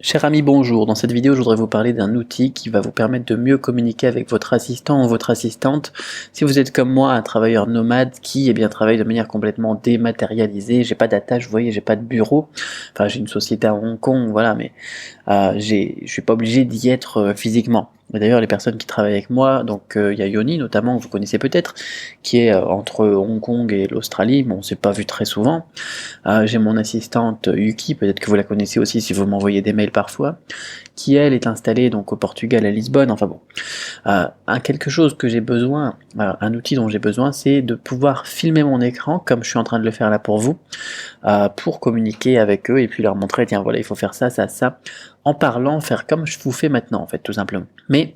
Cher ami, bonjour. Dans cette vidéo, je voudrais vous parler d'un outil qui va vous permettre de mieux communiquer avec votre assistant ou votre assistante. Si vous êtes comme moi, un travailleur nomade qui travaille de manière complètement dématérialisée, j'ai pas d'attache, vous voyez, j'ai pas de bureau. Enfin, j'ai une société à Hong Kong, voilà, mais je suis pas obligé d'y être physiquement. Et d'ailleurs, les personnes qui travaillent avec moi, donc il y a Yoni notamment, que vous connaissez peut-être, qui est entre Hong Kong et l'Australie. Bon, on s'est pas vu très souvent. J'ai mon assistante Yuki, peut-être que vous la connaissez aussi si vous m'envoyez des mails parfois, qui elle est installée donc au Portugal à Lisbonne. Enfin bon, quelque chose que j'ai besoin, un outil dont j'ai besoin, c'est de pouvoir filmer mon écran comme je suis en train de le faire là pour communiquer avec eux et puis leur montrer, tiens voilà, il faut faire ça, ça, ça, en parlant, faire comme je vous fais maintenant en fait, tout simplement. Mais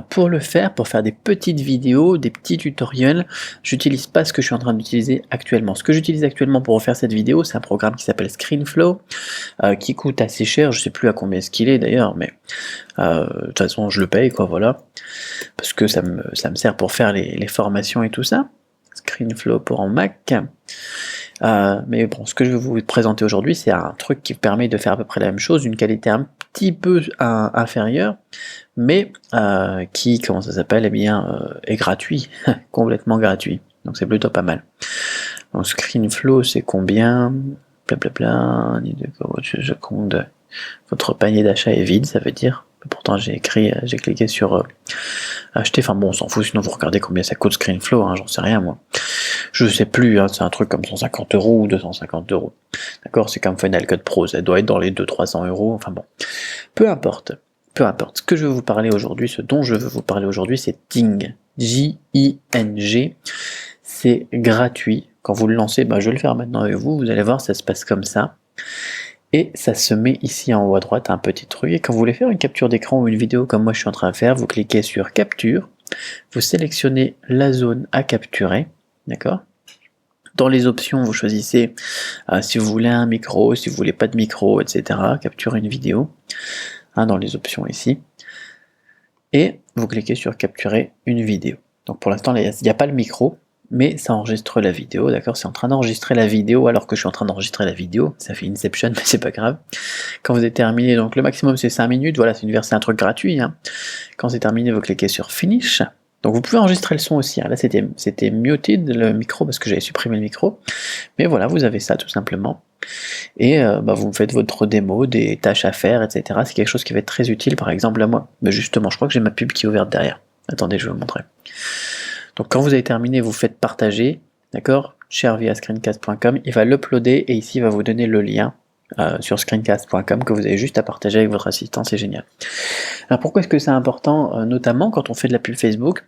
pour le faire, pour faire des petites vidéos, des petits tutoriels, j'utilise pas ce que je suis en train d'utiliser actuellement. Ce que j'utilise actuellement pour refaire cette vidéo, c'est un programme qui s'appelle ScreenFlow, qui coûte assez cher, je sais plus à combien est-ce qu'il est d'ailleurs, mais de toute façon je le paye quoi, voilà, parce que ça me sert pour faire les formations et tout ça. ScreenFlow pour en Mac. Mais bon, ce que je vais vous présenter aujourd'hui, c'est un truc qui permet de faire à peu près la même chose, d'une qualité un petit peu inférieure, mais qui, comment ça s'appelle, est gratuit, complètement gratuit. Donc c'est plutôt pas mal. Donc ScreenFlow, c'est combien? Blablabla, je compte. Votre panier d'achat est vide, ça veut dire. Pourtant j'ai cliqué sur acheter, enfin bon on s'en fout, sinon vous regardez combien ça coûte ScreenFlow, hein, j'en sais rien moi. Je sais plus, hein, c'est un truc comme 150 € ou 250 €. D'accord, c'est comme Final Cut Pro, ça doit être dans les 200-300 €, enfin bon. Peu importe, peu importe. Ce que je veux vous parler aujourd'hui, ce dont je veux vous parler aujourd'hui, c'est Ting. J-I-N-G. C'est gratuit. Quand vous le lancez, je vais le faire maintenant avec vous, vous allez voir, ça se passe comme ça. Et ça se met ici en haut à droite, un petit truc, et quand vous voulez faire une capture d'écran ou une vidéo comme moi je suis en train de faire, vous cliquez sur Capture, vous sélectionnez la zone à capturer, d'accord? Dans les options, vous choisissez si vous voulez un micro, si vous voulez pas de micro, etc. Capturer une vidéo, dans les options ici. Et vous cliquez sur Capturer une vidéo. Donc pour l'instant, il n'y a pas le micro, mais ça enregistre la vidéo, d'accord? C'est en train d'enregistrer la vidéo alors que je suis en train d'enregistrer la vidéo. Ça fait Inception, mais c'est pas grave. Quand vous êtes terminé, donc le maximum c'est 5 minutes, voilà, c'est un truc gratuit. Quand c'est terminé, vous cliquez sur Finish. Donc vous pouvez enregistrer le son aussi, là c'était muted le micro parce que j'avais supprimé le micro, mais voilà, vous avez ça tout simplement, et vous faites votre démo, des tâches à faire, etc. C'est quelque chose qui va être très utile par exemple à moi, mais justement je crois que j'ai ma pub qui est ouverte derrière, attendez je vais vous montrer. Donc quand vous avez terminé, vous faites partager, d'accord, share via screencast.com, il va l'uploader et ici il va vous donner le lien sur screencast.com que vous avez juste à partager avec votre assistant, c'est génial. Alors pourquoi est-ce que c'est important, notamment quand on fait de la pub Facebook,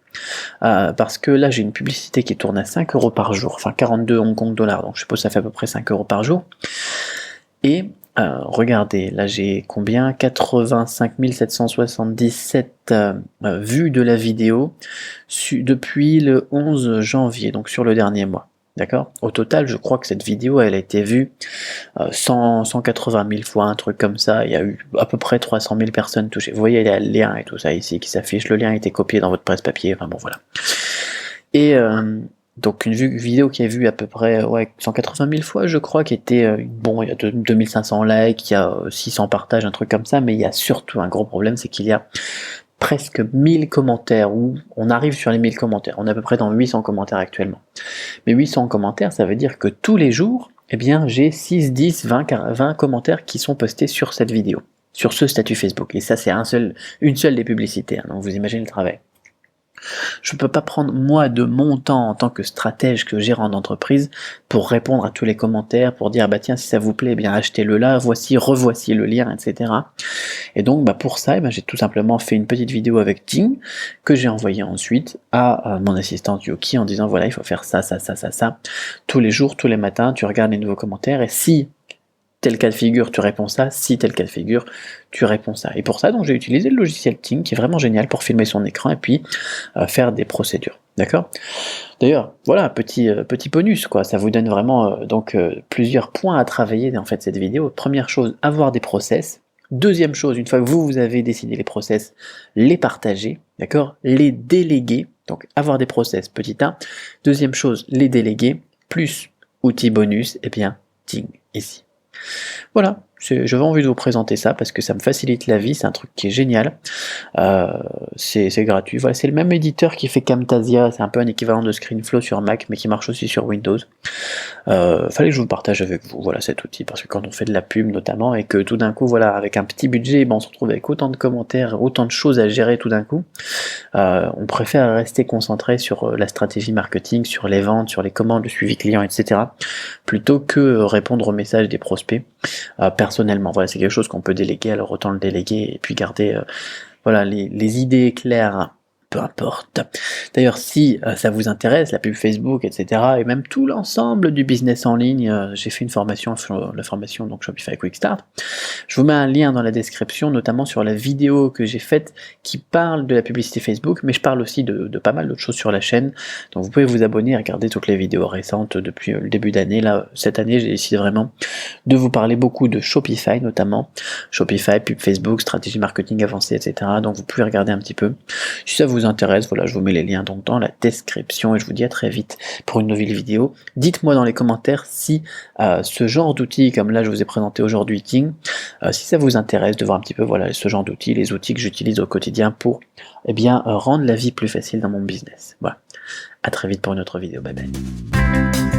parce que là j'ai une publicité qui tourne à 5 € par jour, enfin 42 Hong Kong dollars, donc je suppose que ça fait à peu près 5 € par jour, et regardez, là j'ai combien? 85 777 vues de la vidéo depuis le 11 janvier, donc sur le dernier mois. D'accord? Au total, je crois que cette vidéo, elle a été vue 180 000 fois, un truc comme ça. Il y a eu à peu près 300 000 personnes touchées. Vous voyez, il y a le lien et tout ça ici qui s'affiche. Le lien a été copié dans votre presse-papier. Enfin bon, voilà. Et donc une vidéo qui est vue à peu près 180 000 fois, je crois, qui était bon, il y a 2500 likes, il y a 600 partages, un truc comme ça, mais il y a surtout un gros problème, c'est qu'il y a presque 1000 commentaires, ou on arrive sur les 1000 commentaires, on est à peu près dans 800 commentaires actuellement. Mais 800 commentaires, ça veut dire que tous les jours, j'ai 6, 10, 20 commentaires qui sont postés sur cette vidéo, sur ce statut Facebook. Et ça, c'est une seule des publicités, donc vous imaginez le travail. Je ne peux pas prendre moi de mon temps en tant que stratège, que gérant d'entreprise, pour répondre à tous les commentaires, pour dire tiens si ça vous plaît, achetez-le là, revoici le lien, etc. Et donc pour ça, j'ai tout simplement fait une petite vidéo avec Ting, que j'ai envoyée ensuite à mon assistante Yuki en disant voilà, il faut faire ça, ça, ça, ça, ça, tous les jours, tous les matins, tu regardes les nouveaux commentaires, et si tel cas de figure, tu réponds ça, si tel cas de figure, tu réponds ça. Et pour ça, donc j'ai utilisé le logiciel Ting, qui est vraiment génial pour filmer son écran et puis faire des procédures. D'accord? D'ailleurs, voilà, petit bonus, quoi. Ça vous donne vraiment plusieurs points à travailler en fait cette vidéo. Première chose, avoir des process. Deuxième chose, une fois que vous avez décidé les process, les partager, d'accord? Les déléguer, donc avoir des process, petit 1. Deuxième chose, les déléguer, plus outil bonus, Ting, ici. Voilà, J'avais envie de vous présenter ça parce que ça me facilite la vie, c'est un truc qui est génial. Euh, c'est gratuit. Voilà, c'est le même éditeur qui fait Camtasia, c'est un peu un équivalent de ScreenFlow sur Mac, mais qui marche aussi sur Windows. Fallait que je vous partage avec vous, voilà, cet outil, parce que quand on fait de la pub notamment, et que tout d'un coup, voilà, avec un petit budget, ben, on se retrouve avec autant de commentaires, autant de choses à gérer tout d'un coup, on préfère rester concentré sur la stratégie marketing, sur les ventes, sur les commandes, le suivi client, etc., plutôt que répondre aux messages des prospects personnellement. Voilà, c'est quelque chose qu'on peut déléguer, alors autant le déléguer et puis garder voilà, les idées claires, peu importe. D'ailleurs, si ça vous intéresse, la pub Facebook, etc., et même tout l'ensemble du business en ligne, j'ai fait une formation sur la formation donc Shopify Quick Start. Je vous mets un lien dans la description, notamment sur la vidéo que j'ai faite qui parle de la publicité Facebook, mais je parle aussi de pas mal d'autres choses sur la chaîne. Donc vous pouvez vous abonner et regarder toutes les vidéos récentes depuis le début d'année. Là, cette année, j'ai décidé vraiment de vous parler beaucoup de Shopify, notamment Shopify, pub Facebook, stratégie marketing avancée, etc. Donc vous pouvez regarder un petit peu. Si ça vous intéresse, voilà, je vous mets les liens donc dans la description et je vous dis à très vite pour une nouvelle vidéo. Dites-moi dans les commentaires si ce genre d'outils, comme là je vous ai présenté aujourd'hui King, si ça vous intéresse de voir un petit peu voilà, ce genre d'outils, les outils que j'utilise au quotidien pour rendre la vie plus facile dans mon business. Voilà. À très vite pour une autre vidéo. Bye bye.